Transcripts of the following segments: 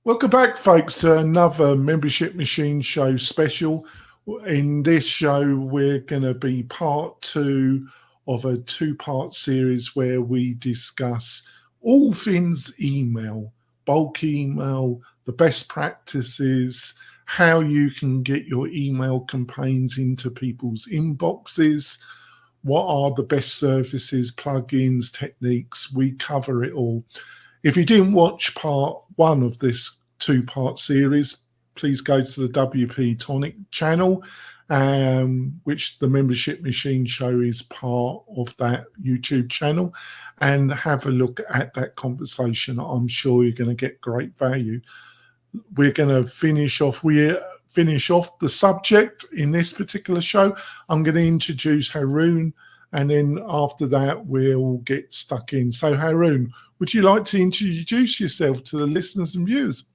Welcome back, folks, to another Membership Machine Show special. In this show, we're going to be part two of a two-part series where we discuss all things email, bulk email, the best practices, how you can get your email campaigns into people's inboxes, what are the best services, plugins, techniques. We cover it all. If you didn't watch part one of this two-part series, please go to the WP-Tonic channel, which the Membership Machine Show is part of that YouTube channel, and have a look at that conversation. I'm sure you're going to get great value. We're going to finish off the subject in this particular show. I'm going to introduce Haroon, and then after that, we'll get stuck in. So, Haroon, would you like to introduce yourself to the listeners and viewers?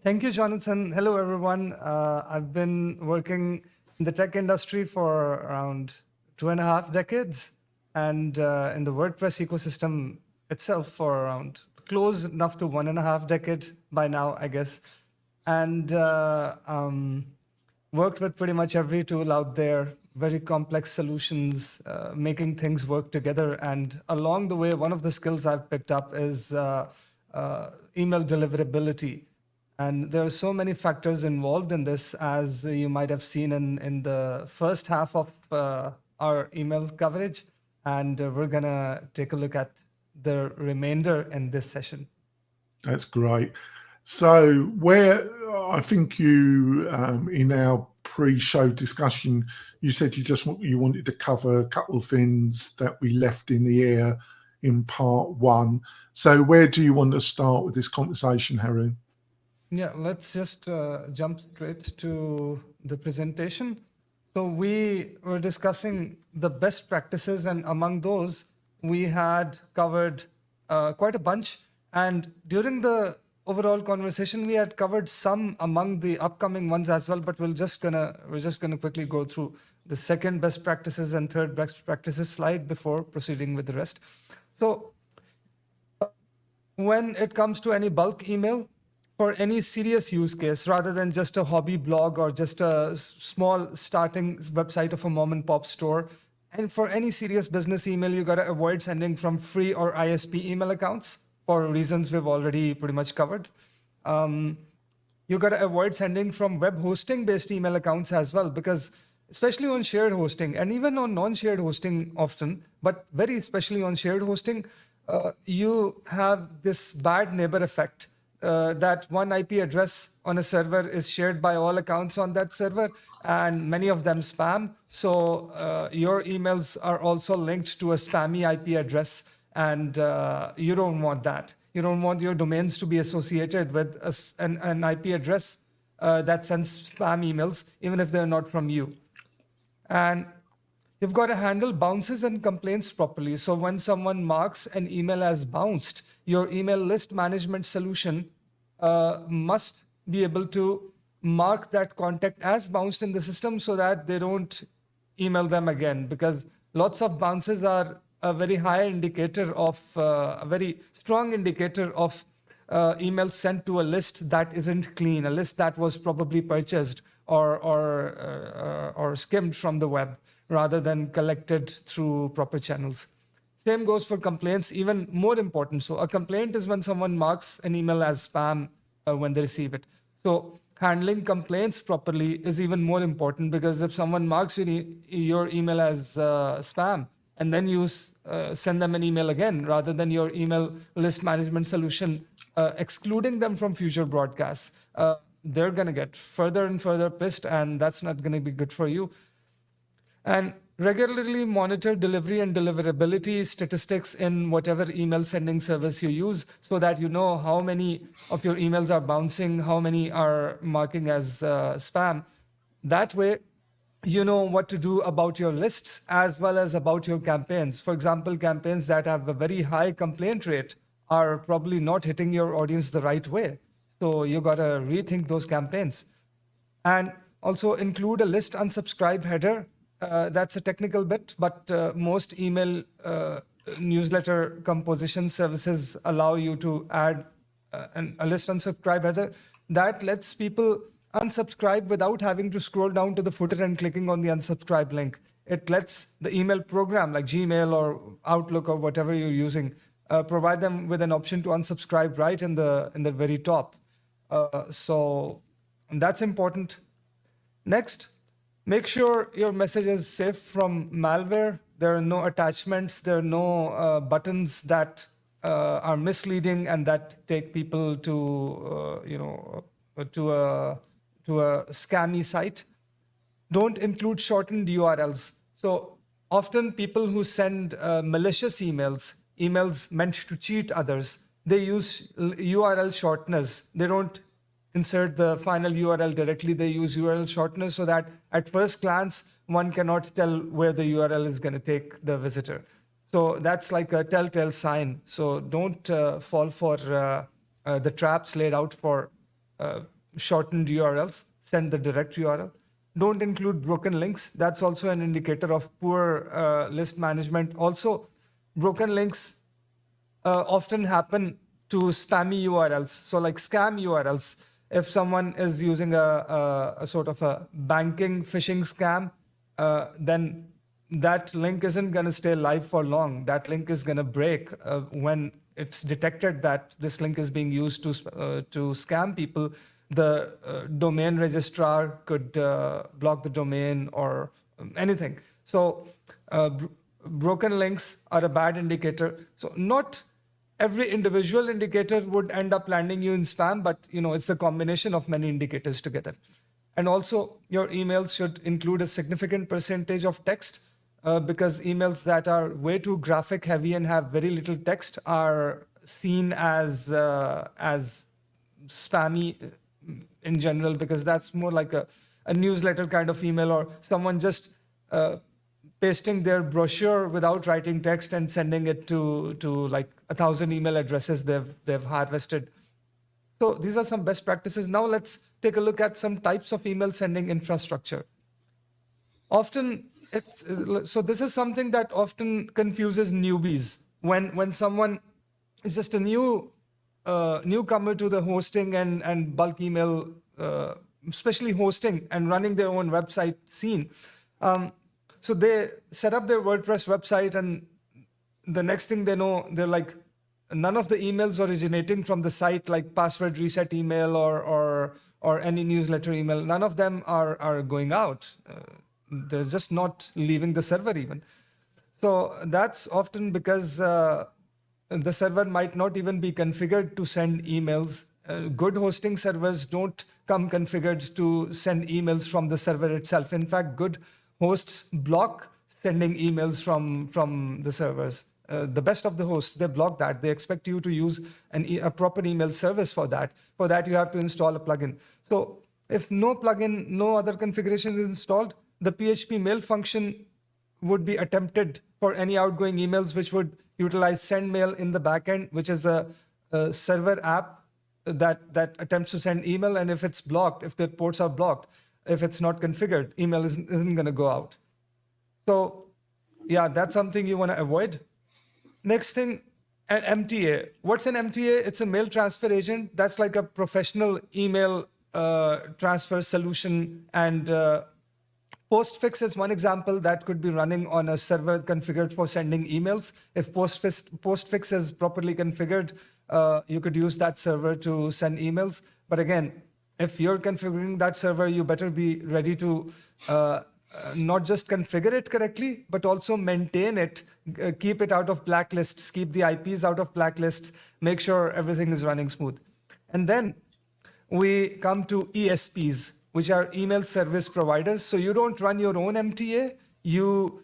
Thank you, Jonathan. Hello, everyone. I've been working in the tech industry for around 2.5 decades, and in the WordPress ecosystem itself for around close enough to 1.5 decades by now, I guess. And worked with pretty much every tool out there, very complex solutions, making things work together. And along the way, one of the skills I've picked up is email deliverability. And there are so many factors involved in this, as you might have seen in the first half of our email coverage. And we're going to take a look at the remainder in this session. That's great. So where I think you, in our pre-show discussion, you said you wanted to cover a couple of things that we left in the air in part one. So where do you want to start with this conversation, Haroon? Yeah, let's just jump straight to the presentation. So we were discussing the best practices, and among those, we had covered quite a bunch. And during the overall conversation, we had covered some among the upcoming ones as well, but we're just gonna quickly go through the second best practices and third best practices slide before proceeding with the rest. So when it comes to any bulk email, for any serious use case, rather than just a hobby blog or just a small starting website of a mom and pop store, and for any serious business email, you got to avoid sending from free or ISP email accounts for reasons we've already pretty much covered. You got to avoid sending from web hosting based email accounts as well, because especially on shared hosting and even on non-shared hosting often, but very especially on shared hosting, you have this bad neighbor effect. That one IP address on a server is shared by all accounts on that server, and many of them spam. So your emails are also linked to a spammy IP address, and you don't want that. You don't want your domains to be associated with an IP address that sends spam emails, even if they're not from you. And you've got to handle bounces and complaints properly. So when someone marks an email as bounced, your email list management solution must be able to mark that contact as bounced in the system so that they don't email them again, because lots of bounces are a very high indicator of, a very strong indicator of emails sent to a list that isn't clean, a list that was probably purchased or skimmed from the web rather than collected through proper channels. Same goes for complaints, even more important. So a complaint is when someone marks an email as spam when they receive it. So handling complaints properly is even more important, because if someone marks your email as spam, and then you send them an email again, rather than your email list management solution excluding them from future broadcasts, they're going to get further and further pissed, and that's not going to be good for you. And regularly monitor delivery and deliverability statistics in whatever email sending service you use, so that you know how many of your emails are bouncing, how many are marking as spam. That way, you know what to do about your lists as well as about your campaigns. For example, campaigns that have a very high complaint rate are probably not hitting your audience the right way. So you got to rethink those campaigns. And also include a list unsubscribe header. That's a technical bit, but most email newsletter composition services allow you to add and a list unsubscribe header, that lets people unsubscribe without having to scroll down to the footer and clicking on the unsubscribe link. It lets the email program like Gmail or Outlook or whatever you're using provide them with an option to unsubscribe right in the very top. So that's important. Next, make sure your message is safe from malware. There are no attachments. There are no buttons that are misleading and that take people to a scammy site. Don't include shortened URLs. So often people who send malicious emails meant to cheat others, they use URL shorteners. They don't insert the final URL directly. They use URL shorteners so that at first glance, one cannot tell where the URL is going to take the visitor. So that's like a telltale sign. So don't fall for the traps laid out for shortened URLs. Send the direct URL. Don't include broken links. That's also an indicator of poor list management. Also, broken links often happen to spammy URLs. So like scam URLs, if someone is using a sort of a banking phishing scam, then that link isn't going to stay live for long. That link is going to break when it's detected that this link is being used to scam people. The domain registrar could block the domain or anything. So broken links are a bad indicator. So not every individual indicator would end up landing you in spam, but it's a combination of many indicators together. And also your emails should include a significant percentage of text because emails that are way too graphic heavy and have very little text are seen as spammy in general, because that's more like a newsletter kind of email, or someone just pasting their brochure without writing text and sending it to like 1,000 email addresses they've harvested. So these are some best practices. Now let's take a look at some types of email sending infrastructure. Often so this is something that often confuses newbies. When someone is just a newcomer to the hosting and bulk email, especially hosting and running their own website scene. So they set up their WordPress website, and the next thing they know, they're like, none of the emails originating from the site, like password reset email or any newsletter email, none of them are going out. They're just not leaving the server even. So that's often because the server might not even be configured to send emails. Good hosting servers don't come configured to send emails from the server itself. In fact, good hosts block sending emails from the servers. The best of the hosts, they block that. They expect you to use a proper email service for that. For that, you have to install a plugin. So if no plugin, no other configuration is installed, the PHP mail function would be attempted for any outgoing emails, which would utilize send mail in the backend, which is a server app that attempts to send email. And if it's blocked, if the ports are blocked, if it's not configured, email isn't going to go out. So yeah, that's something you want to avoid. Next thing, an MTA. What's an MTA? It's a mail transfer agent. That's like a professional email transfer solution. And Postfix is one example that could be running on a server configured for sending emails. If Postfix is properly configured, you could use that server to send emails. But again, if you're configuring that server, you better be ready to not just configure it correctly, but also maintain it, keep it out of blacklists, keep the IPs out of blacklists, make sure everything is running smooth. And then we come to ESPs, which are email service providers. So you don't run your own MTA, you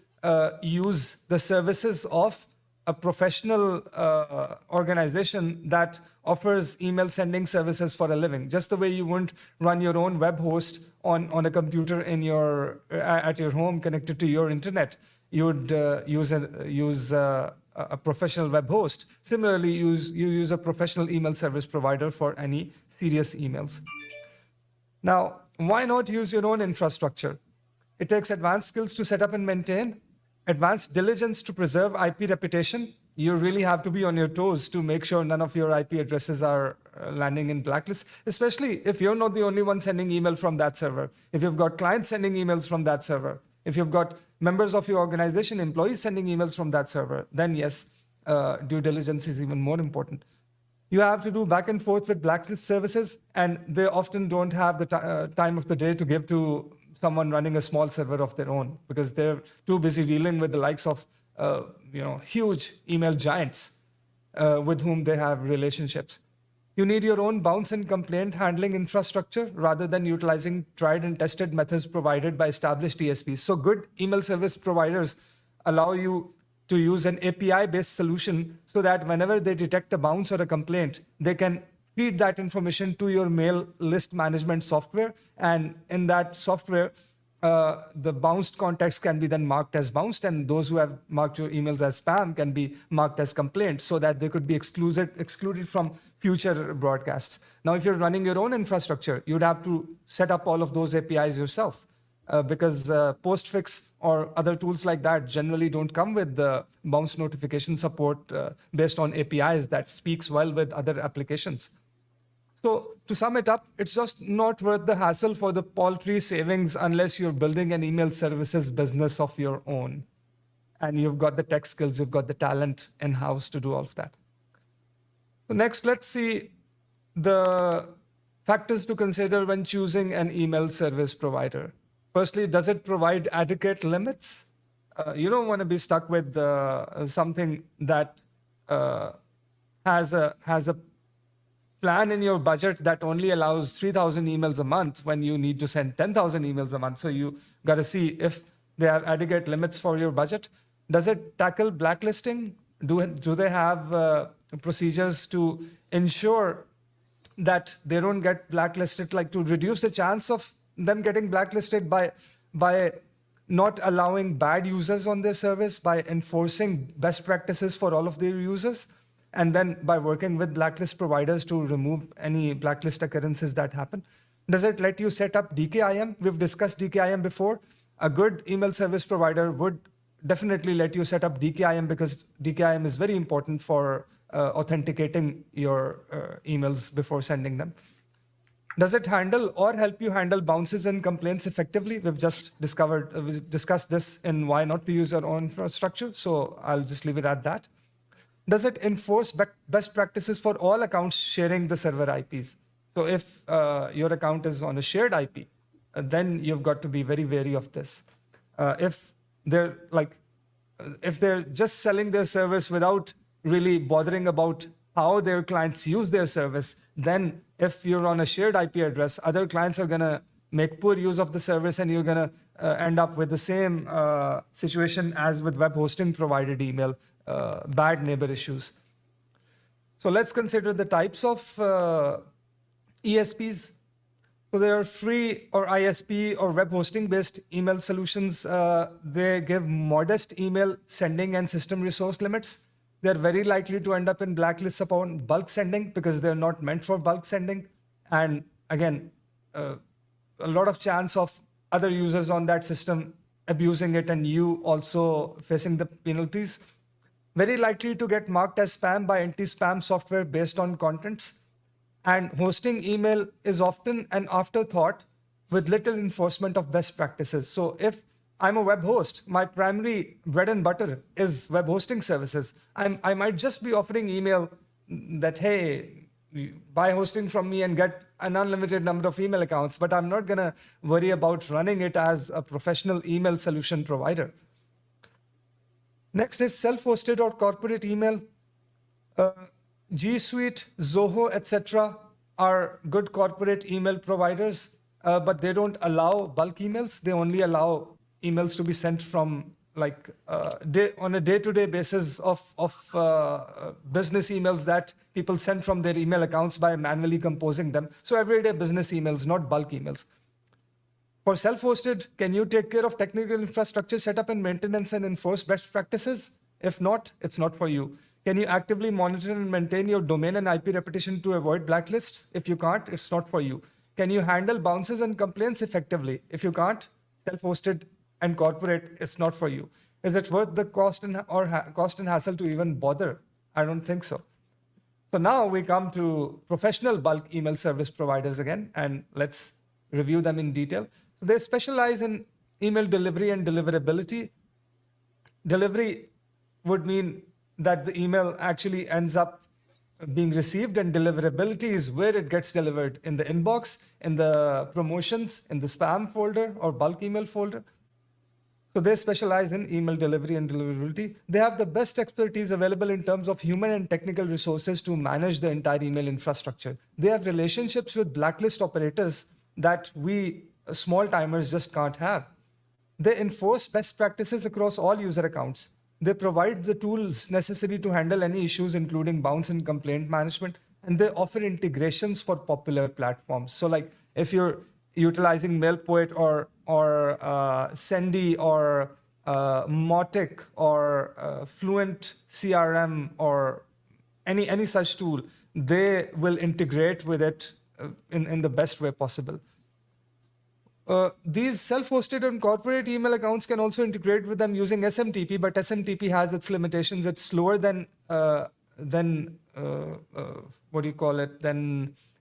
use the services of a professional organization that offers email sending services for a living. Just the way you wouldn't run your own web host on a computer at your home connected to your internet, you would use a professional web host. Similarly, you use a professional email service provider for any serious emails. Now, why not use your own infrastructure? It takes advanced skills to set up and maintain, advanced diligence to preserve IP reputation, you really have to be on your toes to make sure none of your IP addresses are landing in blacklists, especially if you're not the only one sending email from that server. If you've got clients sending emails from that server, if you've got members of your organization, employees sending emails from that server, then yes, due diligence is even more important. You have to do back and forth with blacklist services, and they often don't have the time of the day to give to someone running a small server of their own because they're too busy dealing with the likes of huge email giants with whom they have relationships. You need your own bounce and complaint handling infrastructure rather than utilizing tried and tested methods provided by established ESPs. So good email service providers allow you to use an API-based solution so that whenever they detect a bounce or a complaint, they can feed that information to your mail list management software. And in that software, the bounced context can be then marked as bounced, and those who have marked your emails as spam can be marked as complaints so that they could be excluded from future broadcasts. Now, if you're running your own infrastructure, you'd have to set up all of those APIs yourself. Because Postfix or other tools like that generally don't come with the bounce notification support based on APIs that speaks well with other applications. So to sum it up, it's just not worth the hassle for the paltry savings unless you're building an email services business of your own. And you've got the tech skills, you've got the talent in-house to do all of that. So next, let's see the factors to consider when choosing an email service provider. Firstly, does it provide adequate limits? You don't want to be stuck with something that has a plan in your budget that only allows 3,000 emails a month when you need to send 10,000 emails a month. So you got to see if they have adequate limits for your budget. Does it tackle blacklisting? Do they have procedures to ensure that they don't get blacklisted, like to reduce the chance of them getting blacklisted by not allowing bad users on their service, by enforcing best practices for all of their users, and then by working with blacklist providers to remove any blacklist occurrences that happen? Does it let you set up DKIM? We've discussed DKIM before. A good email service provider would definitely let you set up DKIM because DKIM is very important for authenticating your emails before sending them. Does it handle or help you handle bounces and complaints effectively? We've just discussed this in why not to use your own infrastructure. So I'll just leave it at that. Does it enforce best practices for all accounts sharing the server IPs? So if your account is on a shared IP, then you've got to be very wary of this. If they're just selling their service without really bothering about how their clients use their service, then if you're on a shared IP address, other clients are going to make poor use of the service, and you're going to end up with the same situation as with web hosting provided email, bad neighbor issues. So let's consider the types of ESPs. So there are free or ISP or web hosting based email solutions. They give modest email sending and system resource limits. They're very likely to end up in blacklists upon bulk sending because they're not meant for bulk sending. And again, a lot of chance of other users on that system abusing it and you also facing the penalties. Very likely to get marked as spam by anti-spam software based on contents. And hosting email is often an afterthought with little enforcement of best practices. So if I'm a web host, my primary bread and butter is web hosting services, I might just be offering email that, hey, buy hosting from me and get an unlimited number of email accounts, but I'm not going to worry about running it as a professional email solution provider. Next is self-hosted or corporate email. G Suite, Zoho, etc. are good corporate email providers, but they don't allow bulk emails. They only allow emails to be sent from on a day-to-day basis of business emails that people send from their email accounts by manually composing them. So everyday business emails, not bulk emails. For self-hosted, can you take care of technical infrastructure setup and maintenance and enforce best practices? If not, it's not for you. Can you actively monitor and maintain your domain and IP reputation to avoid blacklists? If you can't, it's not for you. Can you handle bounces and complaints effectively? If you can't, self-hosted and corporate, it's not for you. Is it worth the cost and hassle to even bother? I don't think so. So now we come to professional bulk email service providers again, and let's review them in detail. So they specialize in email delivery and deliverability. Delivery would mean that the email actually ends up being received, and deliverability is where it gets delivered, in the inbox, in the promotions, in the spam folder or bulk email folder. So they specialize in email delivery and deliverability. They have the best expertise available in terms of human and technical resources to manage the entire email infrastructure. They have relationships with blacklist operators that we small timers just can't have. They enforce best practices across all user accounts. They provide the tools necessary to handle any issues, including bounce and complaint management. And they offer integrations for popular platforms. So like if you're utilizing MailPoet or Sendy or Mautic or Fluent CRM or any such tool, they will integrate with it in the best way possible. These self-hosted and corporate email accounts can also integrate with them using SMTP, but SMTP has its limitations. It's slower than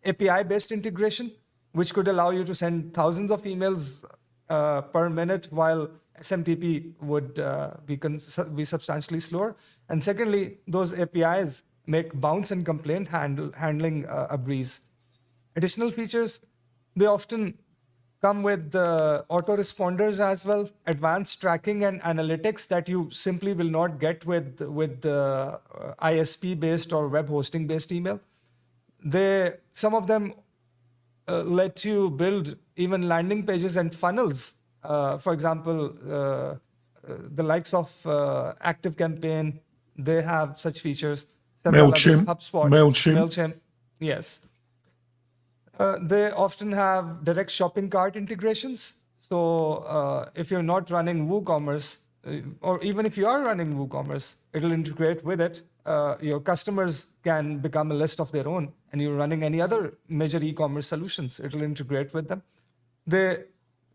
API-based integration, which could allow you to send thousands of emails per minute, while SMTP would be substantially slower. And secondly, those APIs make bounce and complaint handling a breeze. Additional features, they often come with autoresponders as well, advanced tracking and analytics that you simply will not get with the ISP-based or web hosting-based email. Some of them let you build even landing pages and funnels. For example, the likes of ActiveCampaign, they have such features. MailChimp. HubSpot, MailChimp, yes. They often have direct shopping cart integrations. So if you're not running WooCommerce, or even if you are running WooCommerce, it'll integrate with it. Your customers can become a list of their own, and you're running any other major e-commerce solutions, it'll integrate with them. They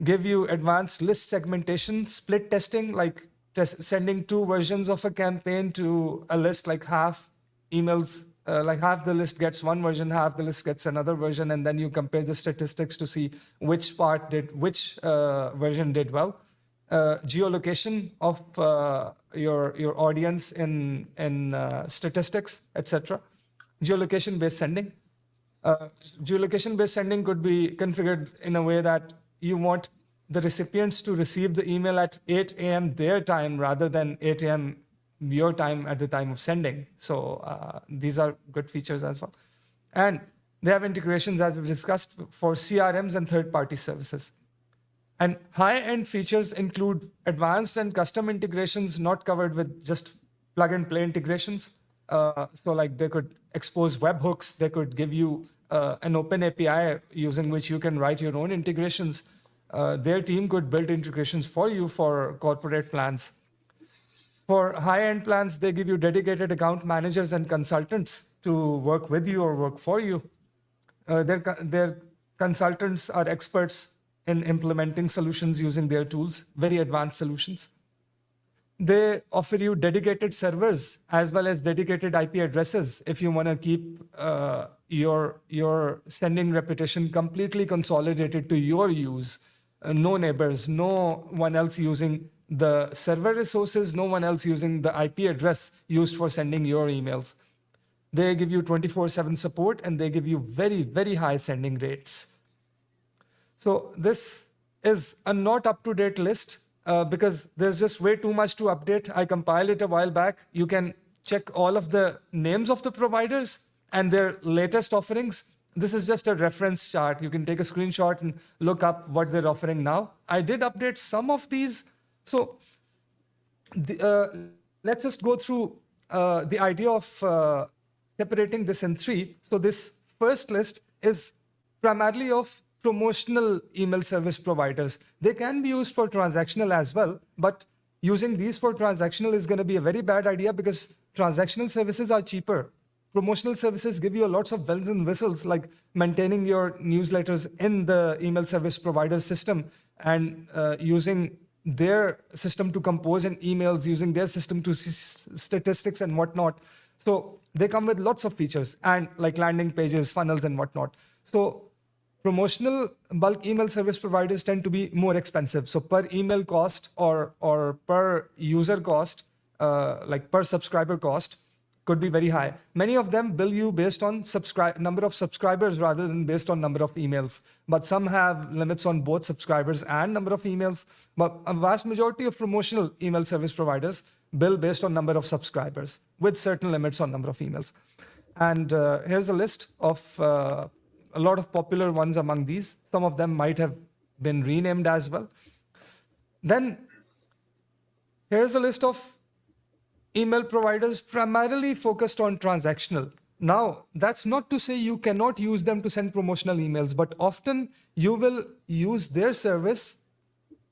give you advanced list segmentation, split testing, like sending 2 versions of a campaign to a list, like half emails, like half the list gets one version, half the list gets another version, and then you compare the statistics to see which version did well. Geolocation of your audience in statistics, etc. Geolocation-based sending. Geolocation-based sending could be configured in a way that you want the recipients to receive the email at 8 a.m. their time rather than 8 a.m. your time at the time of sending. So these are good features as well. And they have integrations, as we've discussed, for CRMs and third-party services. And high-end features include advanced and custom integrations not covered with just plug-and-play integrations. So like they could expose webhooks, they could give you an open API using which you can write your own integrations. Their team could build integrations for you for corporate plans. For high-end plans, they give you dedicated account managers and consultants to work with you or work for you. Their consultants are experts in implementing solutions using their tools, very advanced solutions. They offer you dedicated servers as well as dedicated IP addresses if you want to keep your sending repetition completely consolidated to your use. No neighbors, no one else using the server resources, no one else using the IP address used for sending your emails. They give you 24/7 support, and they give you very, very high sending rates. So this is a not up-to-date list because there's just way too much to update. I compiled it a while back. You can check all of the names of the providers and their latest offerings. This is just a reference chart. You can take a screenshot and look up what they're offering now. I did update some of these. So let's just go through the idea of separating this in 3. So this first list is primarily of promotional email service providers. They can be used for transactional as well, but using these for transactional is going to be a very bad idea because transactional services are cheaper. Promotional services give you lots of bells and whistles, like maintaining your newsletters in the email service provider system and using their system to compose in emails, using their system to see statistics and whatnot. So they come with lots of features and like landing pages, funnels and whatnot. So promotional bulk email service providers tend to be more expensive. So per email cost or per user cost, like per subscriber cost, could be very high. Many of them bill you based on number of subscribers rather than based on number of emails. But some have limits on both subscribers and number of emails. But a vast majority of promotional email service providers bill based on number of subscribers with certain limits on number of emails. And here's a list of a lot of popular ones among these. Some of them might have been renamed as well. Then here's a list of email providers primarily focused on transactional. Now, that's not to say you cannot use them to send promotional emails, but often you will use their service,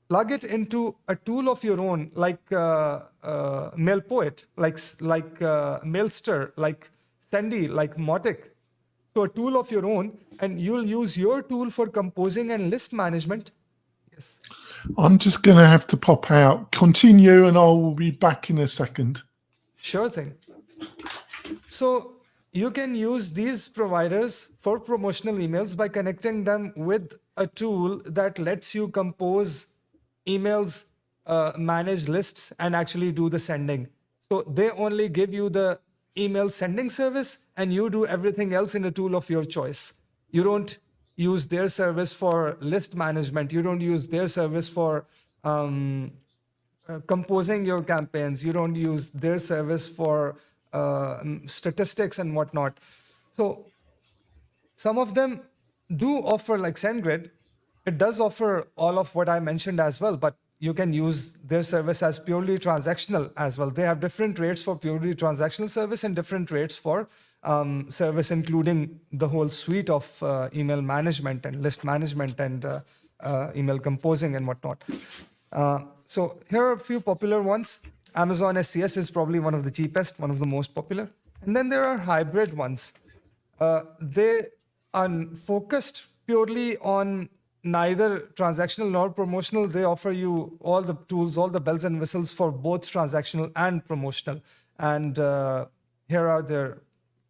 plug it into a tool of your own, like MailPoet, like Mailster, like Sendy, like Mautic. So a tool of your own, and you'll use your tool for composing and list management. Yes. I'm just going to have to pop out. Continue, and I will be back in a second. Sure thing. So you can use these providers for promotional emails by connecting them with a tool that lets you compose emails, manage lists, and actually do the sending. So they only give you the email sending service, and you do everything else in a tool of your choice. You don't use their service for list management. You don't use their service for composing your campaigns. You don't use their service for statistics and whatnot. So some of them do offer, like SendGrid, it does offer all of what I mentioned as well, but you can use their service as purely transactional as well. They have different rates for purely transactional service and different rates for service, including the whole suite of email management and list management and email composing and whatnot. So here are a few popular ones. Amazon SCS is probably one of the cheapest, one of the most popular. And then there are hybrid ones. They are focused purely on neither transactional nor promotional. They offer you all the tools, all the bells and whistles for both transactional and promotional. And here are their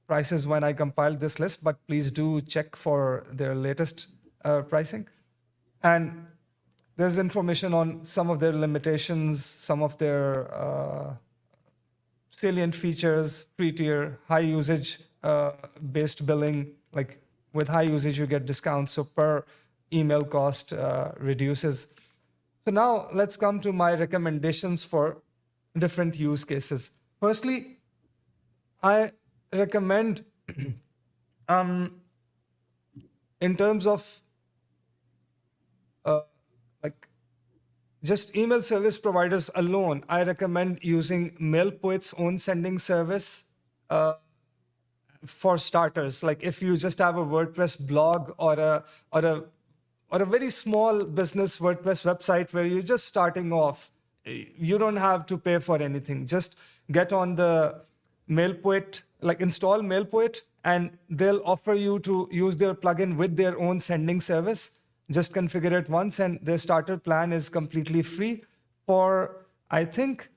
prices when I compiled this list, but please do check for their latest pricing. And there's information on some of their limitations, some of their salient features, free tier, high usage based billing. Like with high usage, you get discounts. So per email cost reduces. So now let's come to my recommendations for different use cases. Firstly, I recommend in terms of like just email service providers alone, I recommend using MailPoet's own sending service for starters. Like if you just have a WordPress blog or a very small business WordPress website where you're just starting off, you don't have to pay for anything. Just get on the MailPoet, like install MailPoet, and they'll offer you to use their plugin with their own sending service. Just configure it once, and their starter plan is completely free for, I think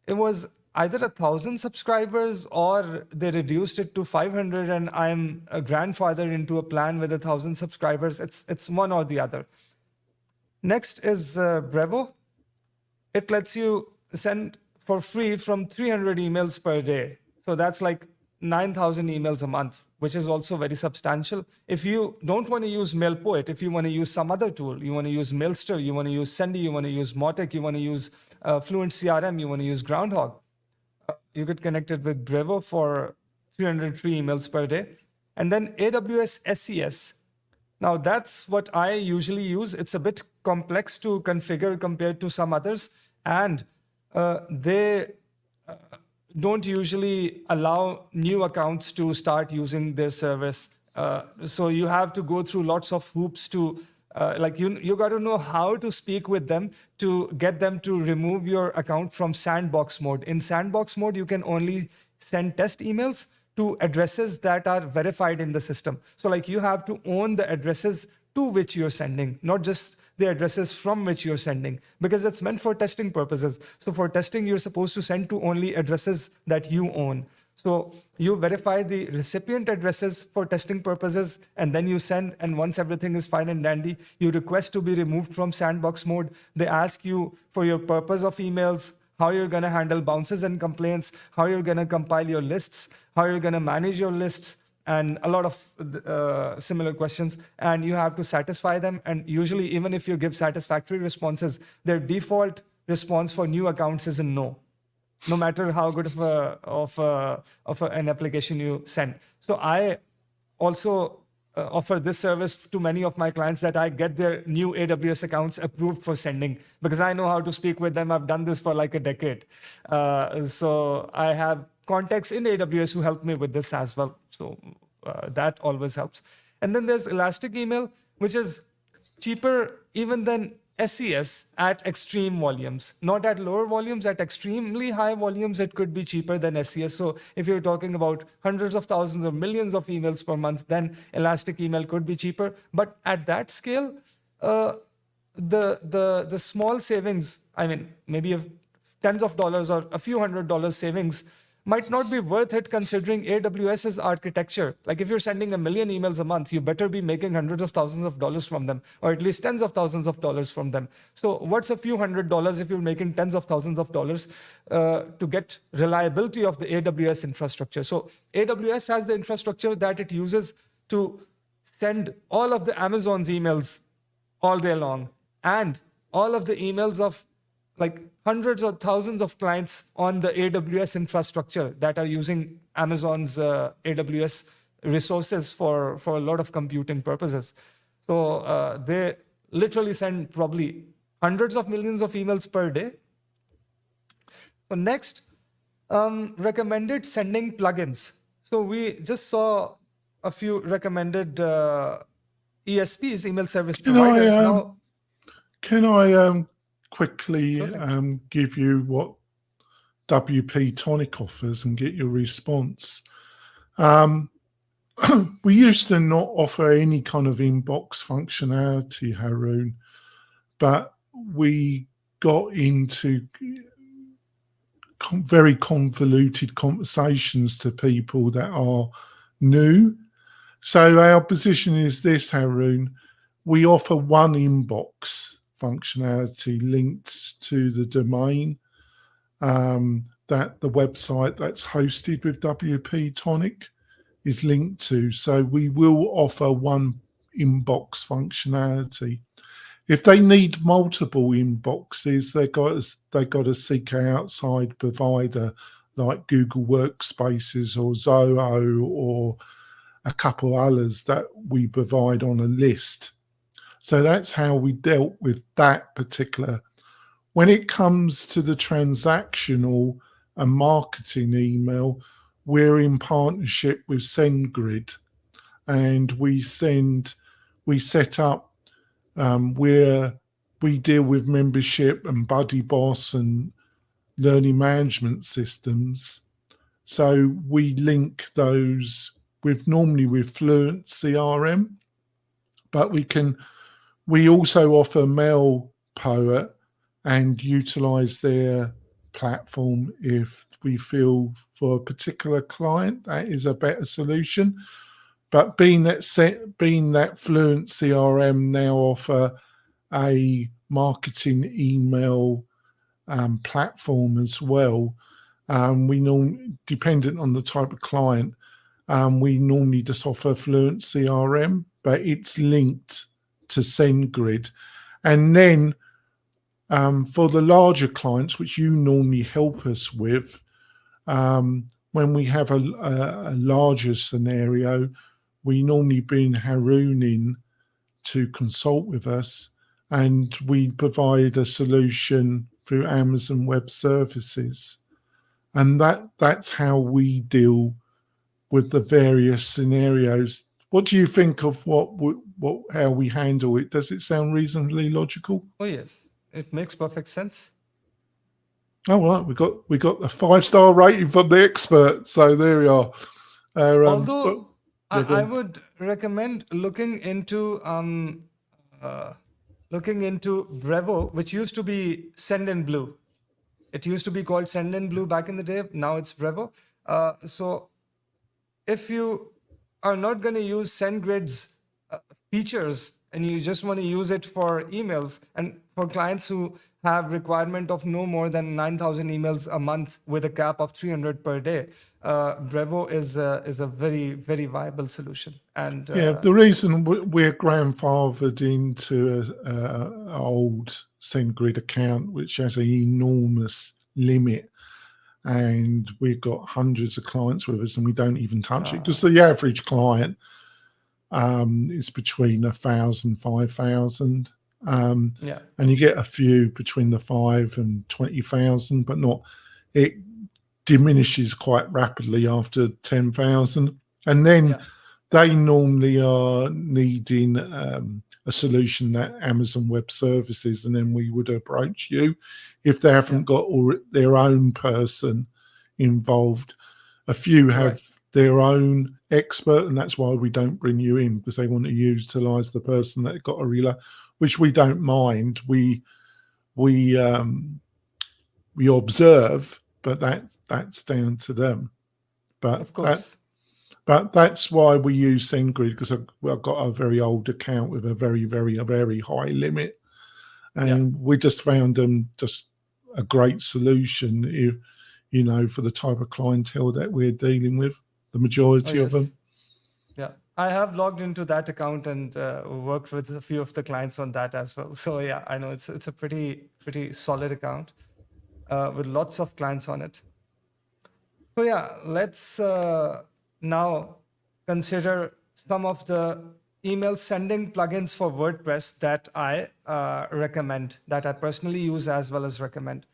it was either 1,000 subscribers or they reduced it to 500, and I'm a grandfather into a plan with 1,000 subscribers. It's one or the other. Next is Brevo. It lets you send for free from 300 emails per day. So that's like 9,000 emails a month, which is also very substantial. If you don't want to use MailPoet, if you want to use some other tool, you want to use Mailster, you want to use Sendy, you want to use Mautic, you want to use Fluent CRM, you want to use Groundhog, you get connected with Brevo for 303 emails per day. And then AWS SES. Now that's what I usually use. It's a bit complex to configure compared to some others. And they don't usually allow new accounts to start using their service. So you have to go through lots of hoops to, like you got to know how to speak with them to get them to remove your account from sandbox mode. In sandbox mode, you can only send test emails to addresses that are verified in the system. So like you have to own the addresses to which you're sending, not just the addresses from which you're sending, because it's meant for testing purposes. So for testing, you're supposed to send to only addresses that you own. So you verify the recipient addresses for testing purposes, and then you send. And once everything is fine and dandy, you request to be removed from sandbox mode. They ask you for your purpose of emails, how you're going to handle bounces and complaints, how you're going to compile your lists, how you're going to manage your lists, and a lot of similar questions. And you have to satisfy them. And usually, even if you give satisfactory responses, their default response for new accounts is a no matter how good of an application you send. So I also offer this service to many of my clients, that I get their new AWS accounts approved for sending, because I know how to speak with them. I've done this for like a decade. So I have contacts in AWS who help me with this as well. So that always helps. And then there's Elastic Email, which is cheaper even than SES at extreme volumes, not at lower volumes. At extremely high volumes, it could be cheaper than SES. So if you're talking about hundreds of thousands or millions of emails per month, then Elastic Email could be cheaper. But at that scale, the small savings, I mean, maybe tens of dollars or a few $100 savings, might not be worth it considering AWS's architecture. Like if you're sending 1 million emails a month, you better be making hundreds of thousands of dollars from them, or at least tens of thousands of dollars from them. So what's a few $100 if you're making tens of thousands of dollars to get reliability of the AWS infrastructure? So AWS has the infrastructure that it uses to send all of the Amazon's emails all day long, and all of the emails of like hundreds or thousands of clients on the AWS infrastructure that are using Amazon's AWS resources for a lot of computing purposes. So they literally send probably hundreds of millions of emails per day. So next, recommended sending plugins. So we just saw a few recommended ESPs, email service providers. Can I quickly Sure. give you what WP-Tonic offers and get your response? We used to not offer any kind of inbox functionality, Haroon, but we got into very convoluted conversations to people that are new. So our position is this, Haroon: we offer one inbox functionality linked to the domain that the website that's hosted with WP-Tonic is linked to. So we will offer one inbox functionality. If they need multiple inboxes, they got to seek an outside provider like Google Workspaces or Zoho or a couple others that we provide on a list. So that's how we dealt with that particular. When it comes to the transactional and marketing email, we're in partnership with SendGrid, and we set up where we deal with membership and Buddy Boss and learning management systems. So we link those normally with Fluent CRM, but we also offer MailPoet and utilize their platform if we feel for a particular client that is a better solution. But being that Fluent CRM now offer a marketing email platform as well, we dependent on the type of client, we normally just offer Fluent CRM, but it's linked to SendGrid. And then for the larger clients, which you normally help us with, when we have a larger scenario, we normally bring Haroon in to consult with us, and we provide a solution through Amazon Web Services. And that's how we deal with the various scenarios. What do you think of how we handle it? Does it sound reasonably logical? Oh yes, it makes perfect sense. Oh right, we got a 5-star rating from the expert. So there we are. Although I would recommend looking into looking into Brevo, which used to be Send in Blue. It used to be called Send in Blue back in the day. Now it's Brevo. So if you are not going to use SendGrid's features and you just want to use it for emails, and for clients who have requirement of no more than 9,000 emails a month with a cap of 300 per day, Brevo is a very, very viable solution. And The reason we're grandfathered into an old SendGrid account, which has an enormous limit, and we've got hundreds of clients with us, and we don't even touch it because the average client is between 1,000, 5,000, and you get a few between the 5 and 20,000, but not. It diminishes quite rapidly after 10,000, and then they normally are needing a solution that Amazon Web Services, and then we would approach you if they haven't got their own person involved. A few have their own expert, and that's why we don't bring you in, because they want to utilize the person that got a relay, which we don't mind. We observe, but that's down to them. But of course. But that's why we use SendGrid, because I've got a very old account with a very, very, very high limit. And we just found them just a great solution, for the type of clientele that we're dealing with, the majority of them. Yeah, I have logged into that account and worked with a few of the clients on that as well. So yeah, I know it's a pretty solid account with lots of clients on it. So yeah, let's now consider some of the email sending plugins for WordPress that I recommend, that I personally use as well as recommend.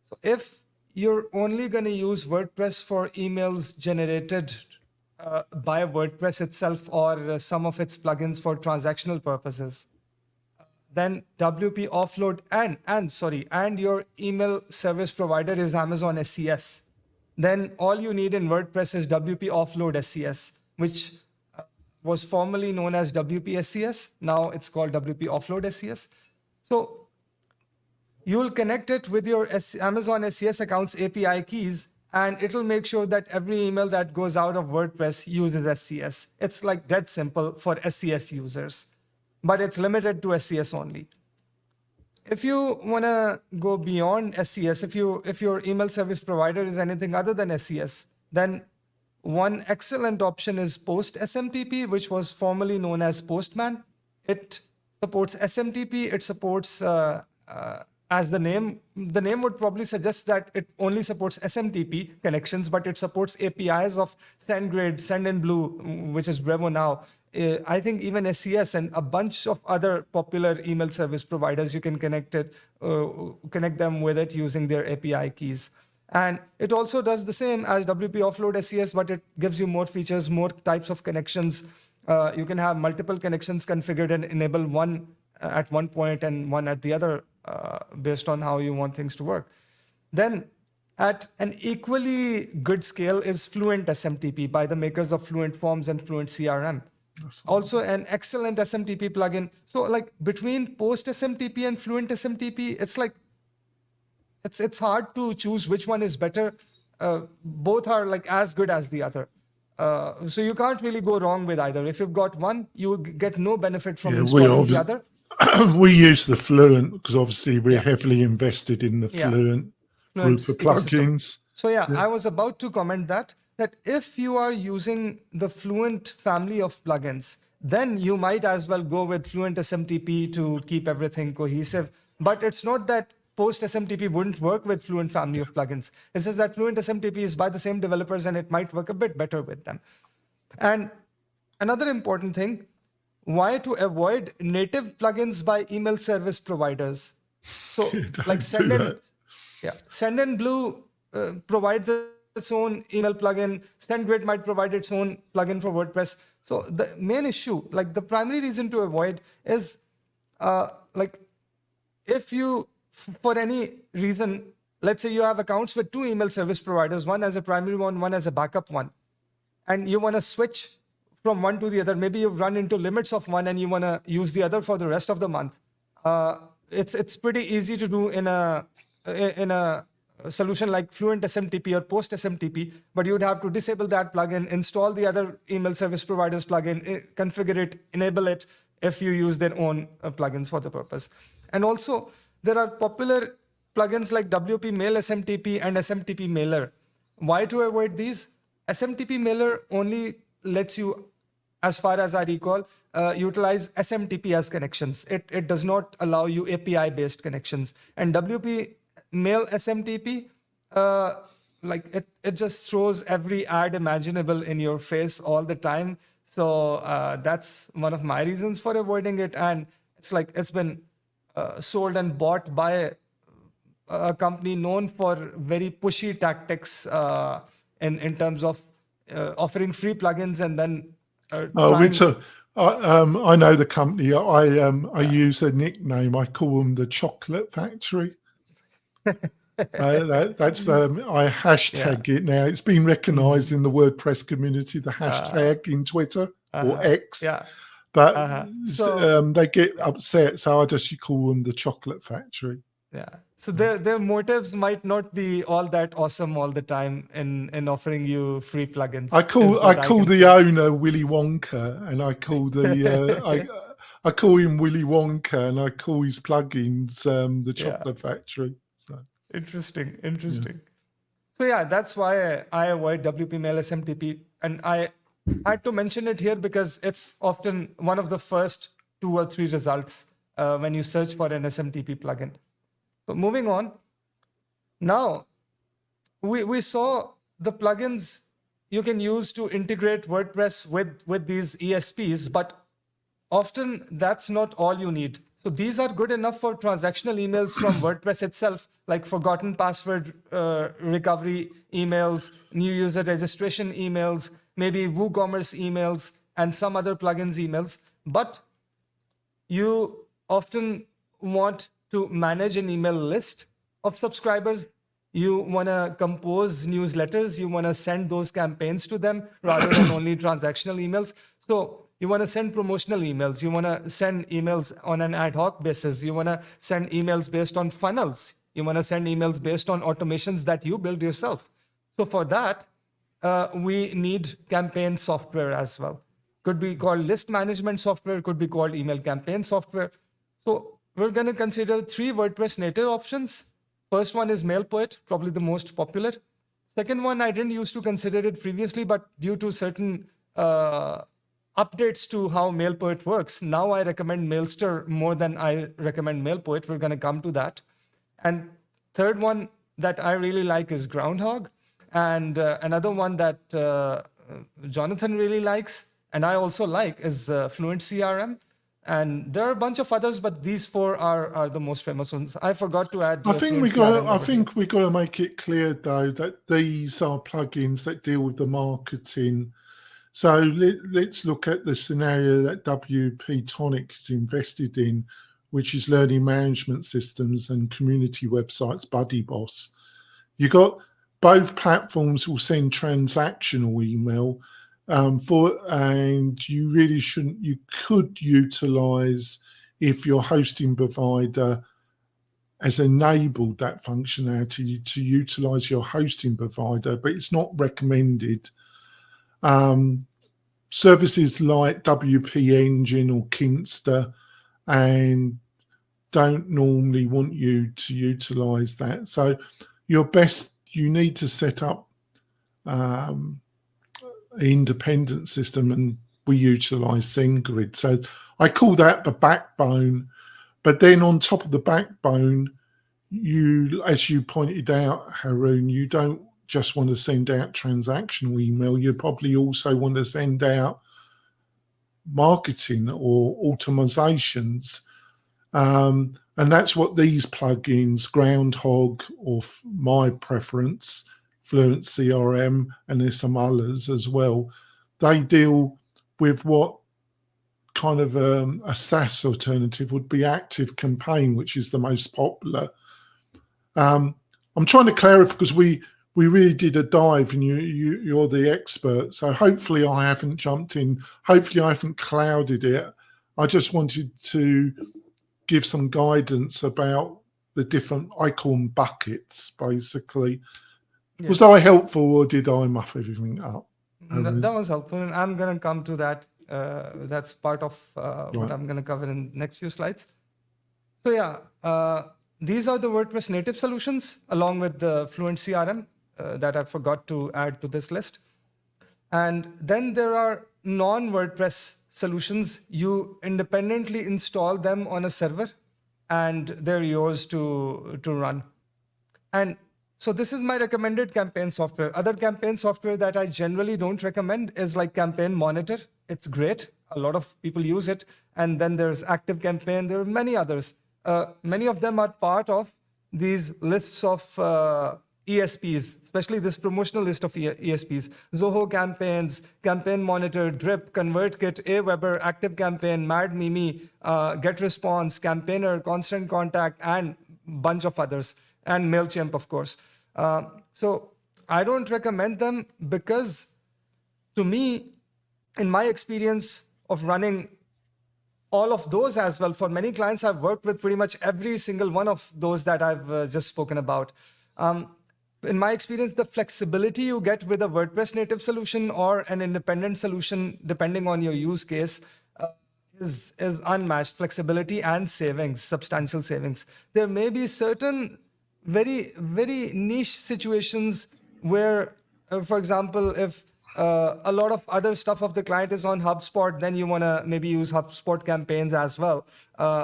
So if you're only going to use WordPress for emails generated by WordPress itself or some of its plugins for transactional purposes, then WP Offload and your email service provider is Amazon SCS. Then all you need in WordPress is WP Offload SCS, which was formerly known as WP SCS. Now it's called WP Offload SCS. So you'll connect it with your Amazon SCS account's API keys, and it'll make sure that every email that goes out of WordPress uses SCS. It's like dead simple for SCS users, but it's limited to SCS only. If you want to go beyond SCS, if your email service provider is anything other than SCS, then one excellent option is Post SMTP, which was formerly known as Postman. It supports SMTP. It supports, as the name would probably suggest, that it only supports SMTP connections, but it supports APIs of SendGrid, Send in Blue, which is Brevo now. I think even SCS and a bunch of other popular email service providers, you can connect them with it using their API keys. And it also does the same as WP Offload SCS, but it gives you more features, more types of connections. You can have multiple connections configured and enable one at one point and one at the other based on how you want things to work. Then at an equally good scale is Fluent SMTP by the makers of Fluent Forms and Fluent CRM. Also an excellent SMTP plugin. So like between Post SMTP and Fluent SMTP, it's like, it's hard to choose which one is better. Both are like as good as the other. So you can't really go wrong with either. If you've got one, you get no benefit from installing the other. We use the Fluent because obviously we're heavily invested in the Fluent group of plugins. So I was about to comment that if you are using the Fluent family of plugins, then you might as well go with Fluent SMTP to keep everything cohesive. But it's not that Post SMTP wouldn't work with Fluent family of plugins. It's just that Fluent SMTP is by the same developers and it might work a bit better with them. And another important thing, why to avoid native plugins by email service providers. So like Send in Blue provides its own email plugin. SendGrid might provide its own plugin for WordPress. So the main issue, like the primary reason to avoid is like if you, for any reason, let's say you have accounts with two email service providers, one as a primary one as a backup one, and you want to switch from one to the other. Maybe you've run into limits of one and you want to use the other for the rest of the month. It's pretty easy to do in a solution like Fluent SMTP or Post SMTP, but you would have to disable that plugin, install the other email service providers plugin, configure it, enable it if you use their own plugins for the purpose. And also, there are popular plugins like WP Mail SMTP and SMTP Mailer. Why to avoid these? SMTP Mailer only lets you, as far as I recall, utilize SMTP as connections. It does not allow you API-based connections. And WP Mail SMTP, it just throws every ad imaginable in your face all the time. So that's one of my reasons for avoiding it. And it's been sold and bought by a company known for very pushy tactics in terms of offering free plugins and then I know the company. I use a nickname. I call them the Chocolate Factory. That's I hashtag it now. It's been recognised in the WordPress community, the hashtag in Twitter or X. But they get upset, so I just call them the Chocolate Factory. Yeah. So their motives might not be all that awesome all the time in offering you free plugins. I call the owner Willy Wonka, and I call the I call him Willy Wonka, and I call his plugins the Chocolate Factory. So. Interesting. So yeah, that's why I avoid WP Mail SMTP, and I had to mention it here because it's often one of the first 2 or 3 results when you search for an SMTP plugin. So moving on, now we saw the plugins you can use to integrate WordPress with these ESPs, but often that's not all you need. So these are good enough for transactional emails from WordPress itself, like forgotten password recovery emails, new user registration emails, maybe WooCommerce emails, and some other plugins emails. But you often want to manage an email list of subscribers. You want to compose newsletters. You want to send those campaigns to them rather than only transactional emails. So you want to send promotional emails. You want to send emails on an ad hoc basis. You want to send emails based on funnels. You want to send emails based on automations that you build yourself. So for that, we need campaign software as well. Could be called list management software, could be called email campaign software. So we're going to consider 3 WordPress native options. First one is MailPoet, probably the most popular. Second one, I didn't used to consider it previously, but due to certain updates to how MailPoet works, now I recommend Mailster more than I recommend MailPoet. We're going to come to that. And third one that I really like is Groundhog. And another one that Jonathan really likes, and I also like, is Fluent CRM. And there are a bunch of others, but these 4 are the most famous ones. I forgot to add. I think we got to make it clear though that these are plugins that deal with the marketing. So let's look at the scenario that WP-Tonic is invested in, which is learning management systems and community websites, BuddyBoss. You got both platforms will send transactional email. And you really shouldn't. You could utilize, if your hosting provider has enabled that functionality, to utilize your hosting provider, but it's not recommended. Services like WP Engine or Kinster and don't normally want you to utilize that. So you need to set up independent system, and we utilize SendGrid. So I call that the backbone. But then on top of the backbone, as you pointed out, Haroon, you don't just want to send out transactional email. You probably also want to send out marketing or automizations. And that's what these plugins, Groundhog, or my preference, Fluent CRM, and there's some others as well. They deal with what kind of a SaaS alternative would be Active Campaign, which is the most popular. I'm trying to clarify because we really did a dive, and you're the expert. So hopefully I haven't jumped in. Hopefully I haven't clouded it. I just wanted to give some guidance about the different, I call them buckets, basically. Yeah. Was I helpful or did I muff everything up? That was helpful, and I'm going to come to that. That's part of what I'm going to cover in the next few slides. So yeah, these are the WordPress native solutions along with the Fluent CRM that I forgot to add to this list. And then there are non-WordPress solutions. You independently install them on a server and they're yours to run. And so this is my recommended campaign software. Other campaign software that I generally don't recommend is like Campaign Monitor. It's great. A lot of people use it. And then there's Active Campaign. There are many others. Many of them are part of these lists of ESPs, especially this promotional list of ESPs. Zoho Campaigns, Campaign Monitor, Drip, ConvertKit, Aweber, Active Campaign, MadMimi, GetResponse, Campaigner, Constant Contact, and a bunch of others, and MailChimp, of course. So I don't recommend them because, to me, in my experience of running all of those as well, for many clients, I've worked with pretty much every single one of those that I've just spoken about. In my experience, the flexibility you get with a WordPress native solution or an independent solution, depending on your use case, is unmatched. Flexibility and savings, substantial savings. There may be certain very, very niche situations where, for example, if a lot of other stuff of the client is on HubSpot, then you want to maybe use HubSpot campaigns as well.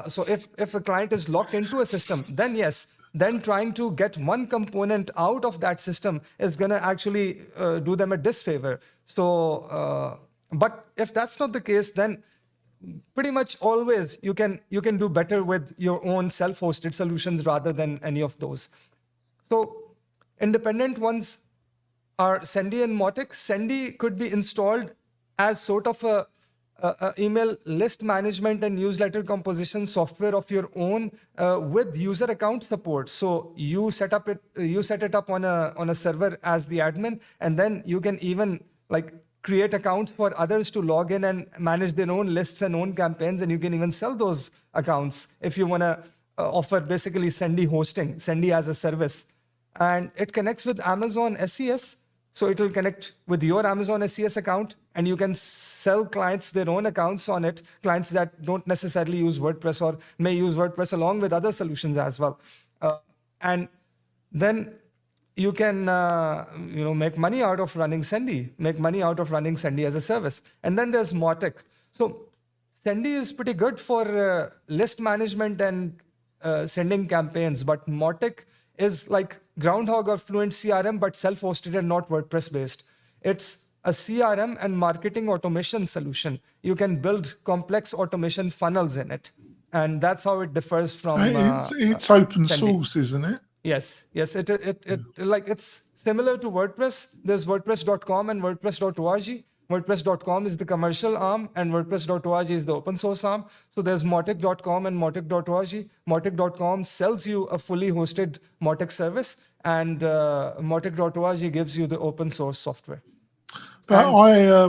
So if a client is locked into a system, then yes, then trying to get one component out of that system is going to actually do them a disfavor. So, but if that's not the case, then pretty much always you can do better with your own self-hosted solutions rather than any of those. So independent ones are Sendy and Mautic. Sendy could be installed as sort of a email list management and newsletter composition software of your own with user account support. So you set it up on a server as the admin, and then you can even like create accounts for others to log in and manage their own lists and own campaigns, and you can even sell those accounts if you want to offer basically Sendy hosting, Sendy as a service. And it connects with Amazon SES. So it will connect with your Amazon SES account, and you can sell clients their own accounts on it, clients that don't necessarily use WordPress or may use WordPress along with other solutions as well. And then you can make money out of running Sendy, make money out of running Sendy as a service. And then there's Mautic. So Sendy is pretty good for list management and sending campaigns, but Mautic is like Groundhog or Fluent CRM, but self-hosted and not WordPress-based. It's a CRM and marketing automation solution. You can build complex automation funnels in it. And that's how it differs from it's open Sendy. source, isn't it? Yes. It's similar to WordPress. There's WordPress.com and WordPress.org. WordPress.com is the commercial arm and WordPress.org is the open source arm. So there's Mautic.com and Mautic.org. Mautic.com sells you a fully hosted Mautic service, and Mautic.org gives you the open source software. But I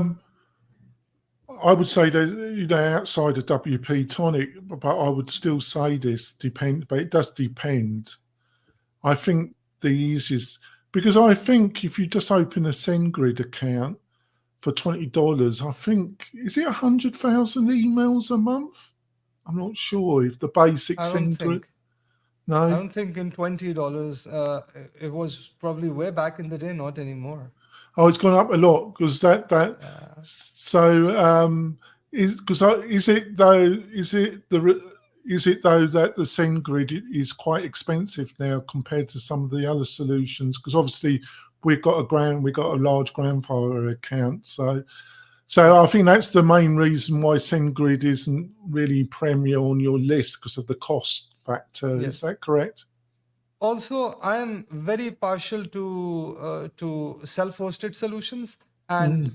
would say that outside of WP-Tonic, but I would still say this but it does depend. I think the easiest, because I think if you just open a SendGrid account for $20, I think, is it 100,000 emails a month? I'm not sure if the basic SendGrid. No, I don't think in $20. It was probably way back in the day, not anymore. Oh, it's gone up a lot because is it though that the SendGrid is quite expensive now compared to some of the other solutions? Because obviously we've got a large grandfather account, so I think that's the main reason why SendGrid isn't really premier on your list, because of the cost factor. Yes. Is that correct? Also, I am very partial to self-hosted solutions, and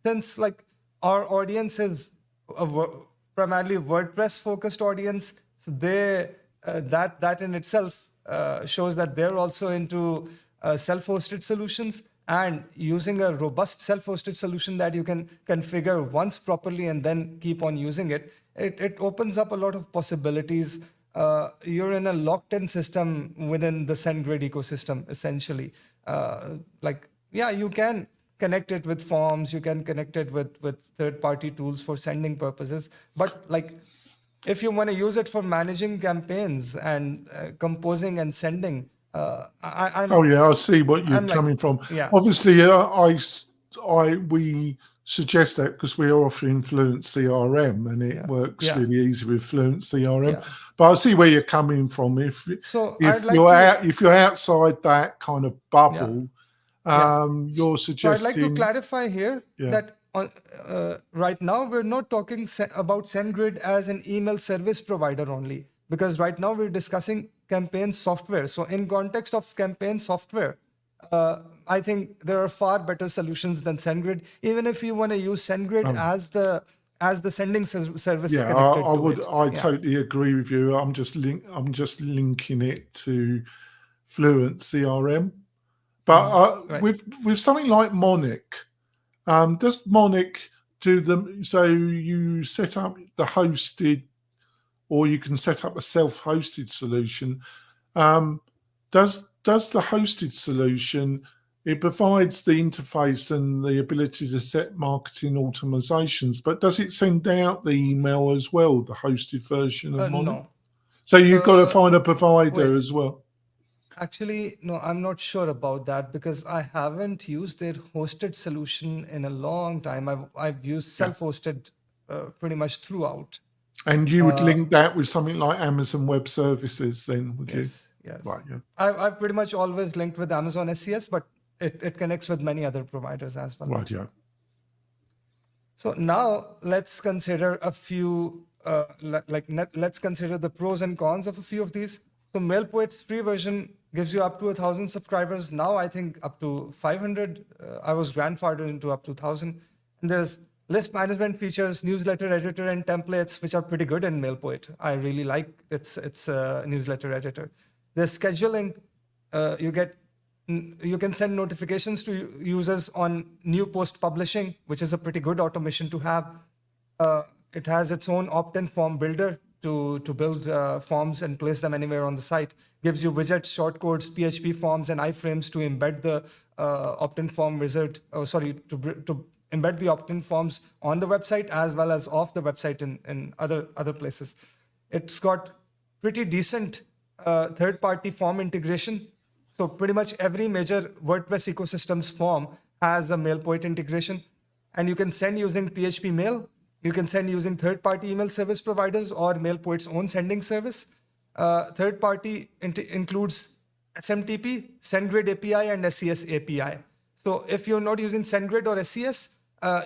since like our audience is primarily WordPress-focused audience, so that in itself shows that they're also into self-hosted solutions. and using a robust self-hosted solution that you can configure once properly and then keep on using it, it opens up a lot of possibilities. You're in a locked-in system within the SendGrid ecosystem, essentially. Yeah, you can connect it with forms, you can connect it with third-party tools for sending purposes, but like if you want to use it for managing campaigns and composing and sending, Oh yeah, I see what you're I'm like, coming from. yeah, Obviously, we suggest that because we are offering Fluent CRM and it works yeah, really easy with Fluent CRM. yeah. But I see where you're coming from. So I'd If like to, if you're outside that kind of yeah, bubble, yeah. you're So I'd like to suggesting, clarify here that right now we're not talking about SendGrid as an email service provider only, because right now we're discussing campaign software. So in context of campaign software, I think there are far better solutions than SendGrid. Even if you want to use SendGrid as the sending service yeah, connected to it. I Yeah. totally agree with you. I'm just linking it to Fluent CRM. But Right. with something like Monic, does Monic do them? So you set up the hosted, or you can set up a self-hosted solution. Does the hosted solution, it provides the interface and the ability to set marketing automatizations, but does it send out the email as well, the hosted version of Monic? No. So you've got to find a provider Wait. as well. Actually, no, I'm not sure about that because I haven't used their hosted solution in a long time. I've used self-hosted pretty much throughout. And you would link that with something like Amazon Web Services, then, would you? Yes. Right. Yeah. I've pretty much always linked with Amazon SCS, but it connects with many other providers as well. Right. Yeah. So now let's consider a few, let's consider the pros and cons of a few of these. So MailPoet's free version gives you up to 1,000 subscribers. Now I think up to 500. I was grandfathered into up to 1,000. And there's list management features, newsletter editor, and templates, which are pretty good in MailPoet. I really like its newsletter editor. There's scheduling. You can send notifications to users on new post publishing, which is a pretty good automation to have. It has its own opt-in form builder to build forms and place them anywhere on the site. Gives you widgets, shortcodes, PHP forms, and iframes to embed the opt-in form wizard. To embed the opt-in forms on the website as well as off the website in other places. It's got pretty decent third-party form integration. So pretty much every major WordPress ecosystem's form has a MailPoet integration. And you can send using PHP Mail. You can send using third-party email service providers or MailPoet's own sending service. Third-party includes SMTP, SendGrid API, and SCS API. So if you're not using SendGrid or SCS,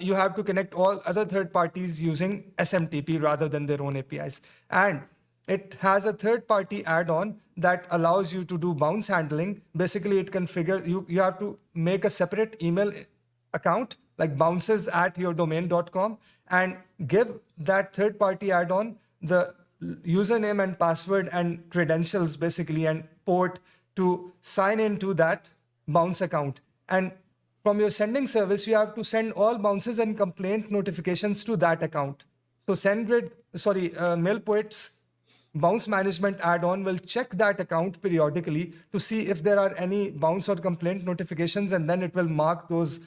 you have to connect all other third parties using SMTP rather than their own APIs. And it has a third-party add-on that allows you to do bounce handling. Basically, it configures, you have to make a separate email account, like bounces@yourdomain.com, and give that third-party add-on the username and password and credentials, basically, and port to sign into that bounce account. And from your sending service, you have to send all bounces and complaint notifications to that account. So MailPoet's bounce management add-on will check that account periodically to see if there are any bounce or complaint notifications, and then it will mark those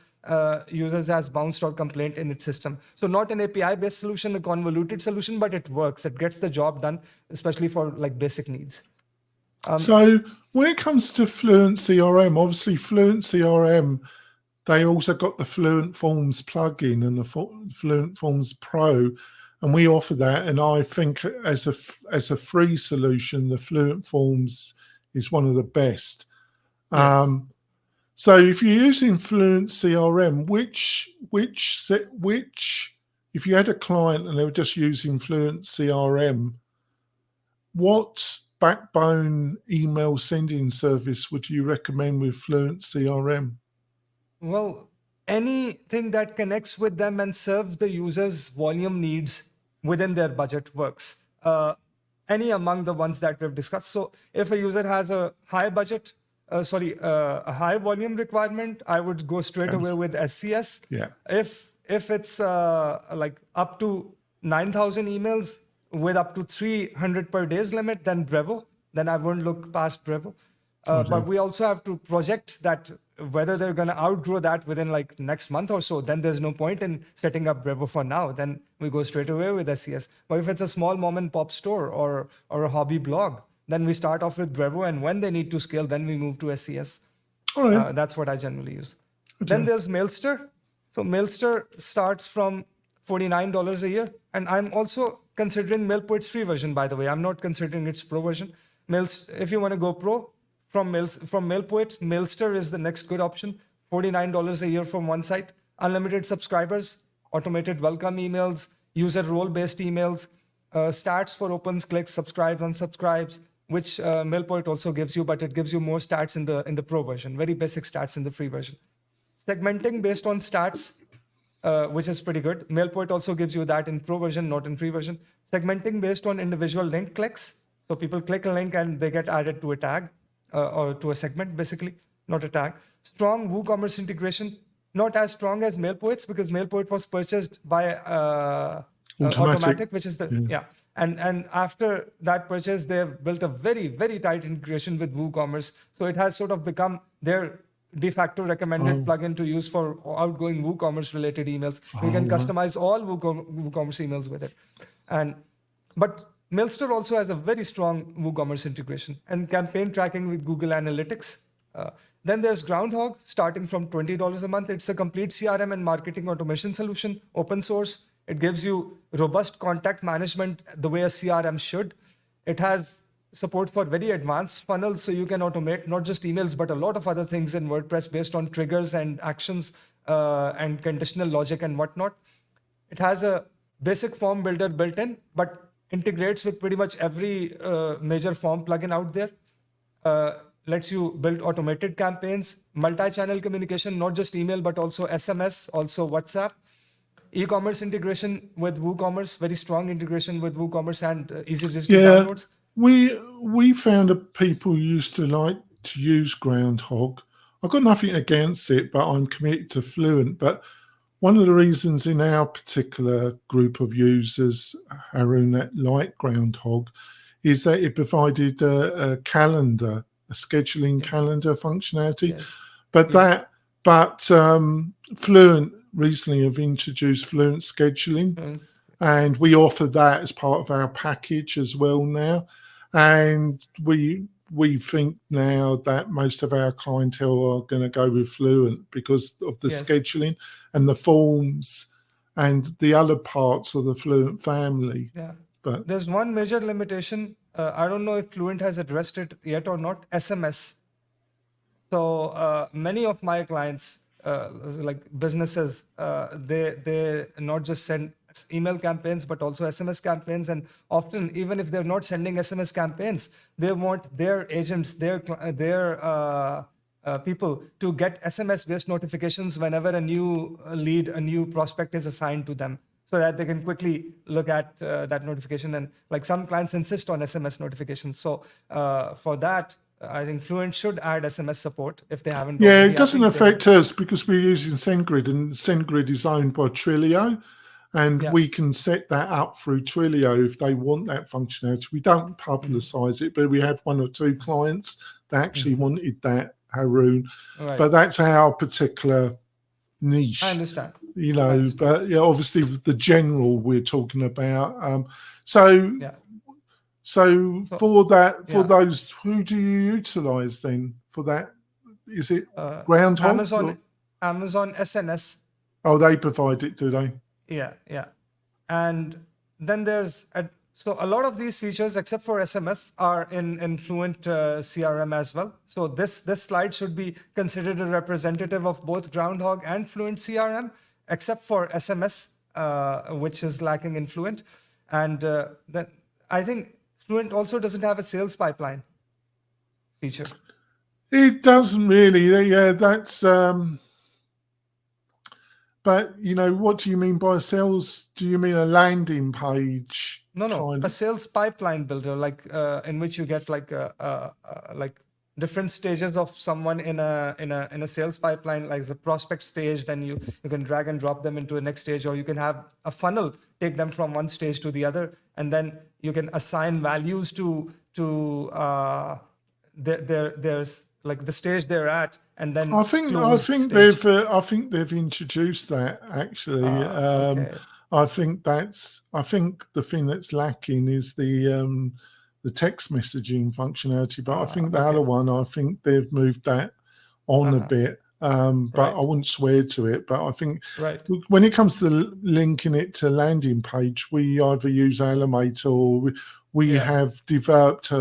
users as bounced or complaint in its system. So not an API-based solution, a convoluted solution, but it works. It gets the job done, especially for like basic needs. So when it comes to Fluent CRM, obviously Fluent CRM, they also got the Fluent Forms plugin and the Fluent Forms Pro, and we offer that. And I think as a free solution, the Fluent Forms is one of the best. Yes. So if you're using Fluent CRM, if you had a client and they were just using Fluent CRM, what backbone email sending service would you recommend with Fluent CRM? Well, anything that connects with them and serves the user's volume needs within their budget works. Any among the ones that we've discussed. So if a user has a high budget, a high volume requirement, I would go straight away with SCS. Yeah. If it's like up to 9,000 emails with up to 300 per day's limit, then Brevo. Then I won't look past Brevo. But we also have to project that whether they're going to outgrow that within like next month or so, then there's no point in setting up Brevo for now. Then we go straight away with SCS. But if it's a small mom and pop store or a hobby blog, then we start off with Brevo. And when they need to scale, then we move to SCS. All right. That's what I generally use. Then there's Mailster. So Mailster starts from $49 a year. And I'm also considering MailPoet's free version, by the way. I'm not considering its pro version. If you want to go pro, from MailPoet, Mailster is the next good option. $49 a year from one site. Unlimited subscribers, automated welcome emails, user role-based emails, stats for opens, clicks, subscribes, unsubscribes, which MailPoet also gives you, but it gives you more stats in the pro version. Very basic stats in the free version. Segmenting based on stats, which is pretty good. MailPoet also gives you that in pro version, not in free version. Segmenting based on individual link clicks. So people click a link and they get added to a tag or to a segment, basically, not a tag. Strong WooCommerce integration, not as strong as MailPoet's because MailPoet was purchased by Automatic, which is And after that purchase, they've built a very, very tight integration with WooCommerce. So it has sort of become their de facto recommended plugin to use for outgoing WooCommerce related emails. You can customize all WooCommerce emails with it. But Mailster also has a very strong WooCommerce integration and campaign tracking with Google Analytics. Then there's Groundhog, starting from $20 a month. It's a complete CRM and marketing automation solution, open source. It gives you robust contact management the way a CRM should. It has support for very advanced funnels, so you can automate not just emails, but a lot of other things in WordPress based on triggers and actions and conditional logic and whatnot. It has a basic form builder built in, but integrates with pretty much every major form plugin out there. Lets you build automated campaigns, multi-channel communication, not just email, but also SMS, also WhatsApp. E-commerce integration with WooCommerce, very strong integration with WooCommerce and easy digital downloads. We found that people used to like to use Groundhog. I've got nothing against it, but I'm committed to Fluent. But one of the reasons in our particular group of users, Haroon, that like Groundhog, is that it provided a calendar, a scheduling calendar functionality. But Fluent recently have introduced Fluent scheduling, and we offer that as part of our package as well now. And we think now that most of our clientele are going to go with Fluent because of the scheduling and the forms and the other parts of the Fluent family. But there's one major limitation. I don't know if Fluent has addressed it yet or not. SMS. So many of my clients, like businesses, they not just send email campaigns, but also SMS campaigns. And often, even if they're not sending SMS campaigns, they want their agents, their people to get SMS-based notifications whenever a new lead, a new prospect is assigned to them, so that they can quickly look at that notification. And like some clients insist on SMS notifications. So for that, I think Fluent should add SMS support if they haven't. Yeah, it doesn't affect us because we're using SendGrid, and SendGrid is owned by Twilio, and we can set that up through Twilio if they want that functionality. We don't publicize it, but we have one or two clients that actually wanted that, Haroon. But that's our particular niche. I understand. You know, but yeah, obviously the general we're talking about. So for that, for those, who do you utilize then for that? Is it Groundhog? Amazon SNS. Oh, they provide it, do they? Yeah. And then there's so a lot of these features, except for SMS, are in Fluent CRM as well. So this slide should be considered a representative of both Groundhog and Fluent CRM, except for SMS, which is lacking in Fluent. And then I think Fluent also doesn't have a sales pipeline feature. It doesn't really. Yeah, that's. But you know, what do you mean by sales? Do you mean a landing page? No, a sales pipeline builder, like in which you get like different stages of someone in a sales pipeline, like the prospect stage. Then you can drag and drop them into a next stage, or you can have a funnel take them from one stage to the other, and then you can assign values to there's like the stage they're at, and then I think closed stage. I think they've introduced that actually. Okay. I think the thing that's lacking is the text messaging functionality. But I think the other Okay. one, I think they've moved that on a bit. But I Right. wouldn't swear to it. But I think Right. when it comes to linking it to landing page, we either use Animate or we Yeah. have developed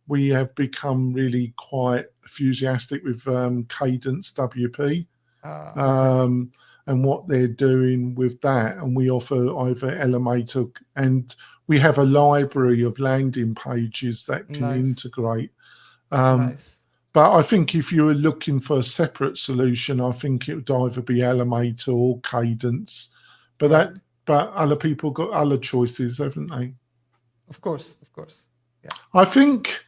we have become really quite enthusiastic with Cadence WP Okay. and what they're doing with that. And we offer either Elementor, and we have a library of landing pages that can Nice. integrate. Nice. But I think if you were looking for a separate solution, I think it would either be Elementor or Cadence. Right. But other people got other choices, haven't they? Of course. Of course. Yeah. I think.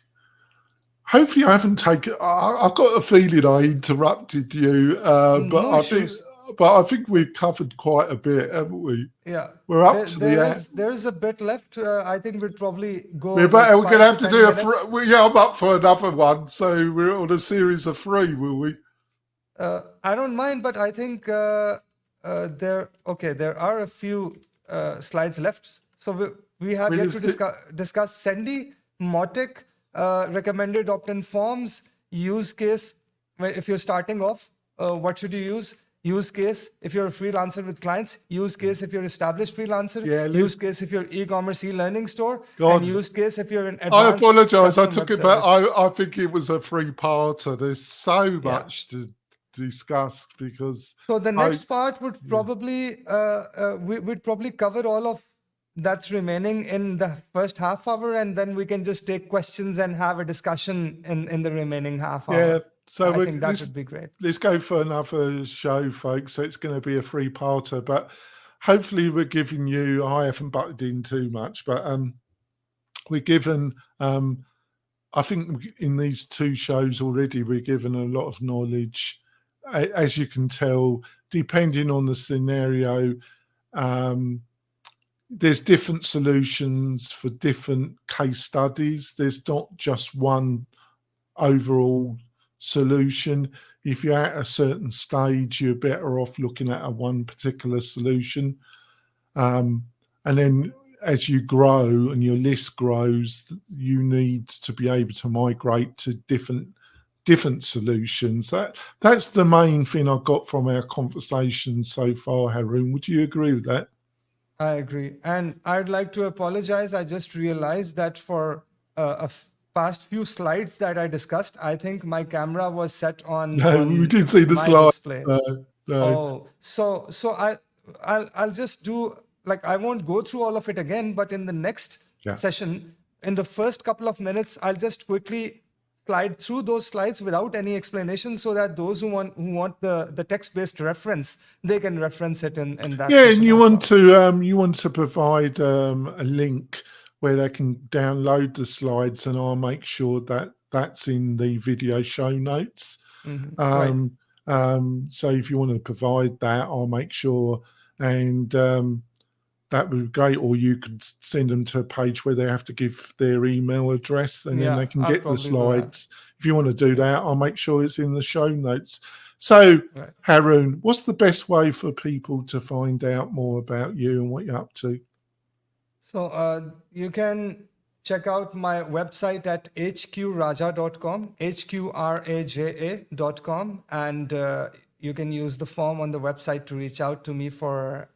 Hopefully, I haven't taken. I've got a feeling I interrupted you, No issues. but I think we've covered quite a bit, haven't we? Yeah. We're up There, to the there end. is there is a bit left. I think we'll probably go We're like going to 5 have to to 10 do minutes. yeah, I'm up for another one. So we're on a series of 3, will we? I don't mind, but I think there are a few slides left. So we have Well, yet is to the- discuss Sendy, Mautic, recommended opt-in forms, use case. If you're starting off, what should you use? Use case if you're a freelancer with clients, use case if you're established freelancer, Yeah, use case if you're e-commerce e-learning store, God. and use case if you're an I advanced apologise. I custom took web it back. service. I think it was a 3-parter. There's so Yeah. much to discuss because So the I next part would probably we'd probably cover all of that's remaining in the first half hour, and then we can just take questions and have a discussion in the remaining half yeah. hour. So I think that would be great. let's go for another show, folks. So it's going to be a 3-parter, but hopefully we're giving you. I haven't butted in too much, but we're given. I think in these 2 shows already, we're given a lot of knowledge. As you can tell, depending on the scenario, there's different solutions for different case studies. There's not just one overall solution. If you're at a certain stage, you're better off looking at one particular solution. And then as you grow and your list grows, you need to be able to migrate to different solutions. That's the main thing I got from our conversation so far, Haroon. Would you agree with that? I agree. And I'd like to apologize. I just realized that for past few slides that I discussed, I think my camera was set on No, we didn't see the my slide. display. No. Oh, so I'll just do like I won't go through all of it again, but in the next session, in the first couple of minutes, I'll just quickly slide through those slides without any explanation, so that those who want the text-based reference, they can reference it in that Yeah, session and you as want to provide a link where they can download the slides, and I'll make sure that that's in the video show notes. Right. So if you want to provide that, I'll make sure, and that would be great. Or you could send them to a page where they have to give their email address, and then Yeah, they can I'll get the probably do that. slides. If you want to do that, I'll make sure it's in the show notes. So, Right. Haroon, what's the best way for people to find out more about you and what you're up to? So you can check out my website at hqraja.com, hqraja.com, and you can use the form on the website to reach out to me for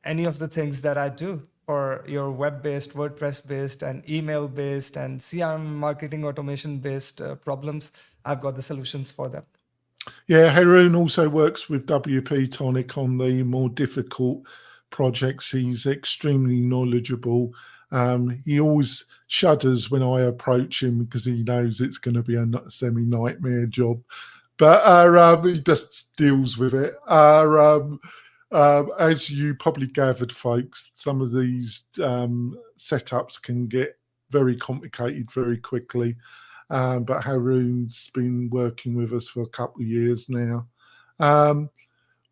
any of the things that I do for your web-based, WordPress-based, and email-based, and CRM marketing automation-based problems. I've got the solutions for them. Yeah, Haroon also works with WP-Tonic on the more difficult projects. He's extremely knowledgeable. He always shudders when I approach him because he knows it's going to be a semi-nightmare job. But he just deals with it. As you probably gathered, folks, some of these setups can get very complicated very quickly. but Haroon's been working with us for a couple of years now.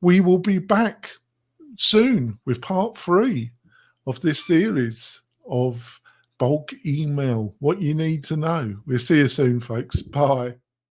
We will be back soon with part 3 of this series of bulk email, what you need to know. We'll see you soon, folks. Bye.